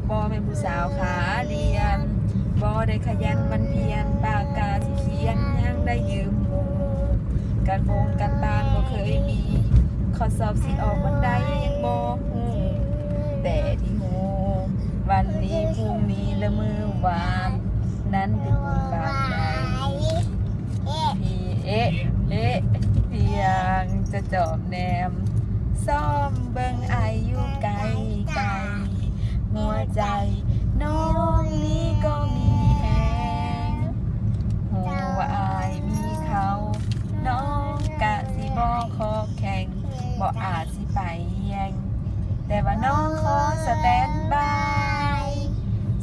บ่เป็นผู้สาวขาเรียนบ่ได้ขยันมันเพียรปากกาที่เขียนยังได้ยืมหมู่การโฟงการบ้านบ่เคยมีข้อสอบสิออกวันใดยังบ่ฮู้แต่ที่ฮู้วันนี้พรุ่งนี้และมื้อวานนั้นเป็นบุญบาปใดพี่เพียงจะจอบแนมซ่อมเบิ่งอายอยู่ไกลไกลหัวใจน้องนี้ก็มีแหงหัวอายมีเขาน้องกะสิบ่ขอแข่งบ่อาจสิไปแย่งแต่ว่าน้องขอสแตนบาย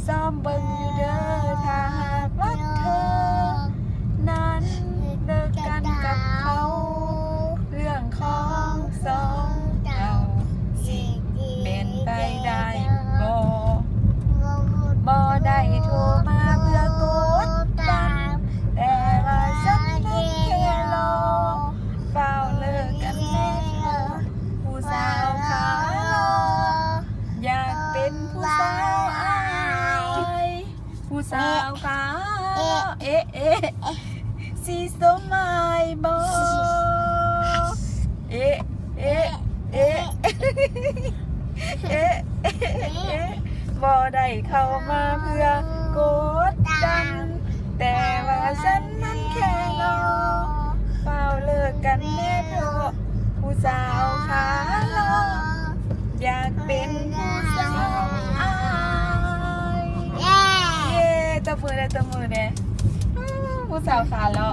ซ่อมเบิ่งอยู่เด้อถ้าหากว่าเธอนั้นเลิกกันกับเขาเรื่องของสองเราสิเป็นไปได้บ่ได้โทรมาเพื่อกดดันแต่ว่าฉันนั้นแค่รอเฝ้าเลิกกันแน่เธอผู้สาวขาลออยากเป็นผู้สาวอายผู้สาวขาลอสิสมัยบ่เอ๊ะบ่ได้เข้ามาเพื่อกดดันแต่ว่าฉันนั้นแค่รอเฝ้าเลิกกันแน่เธอผู้สาวขาลออยากเป็นผู้สาวอายเย้ตบมือเลยผู้สาวขาลอ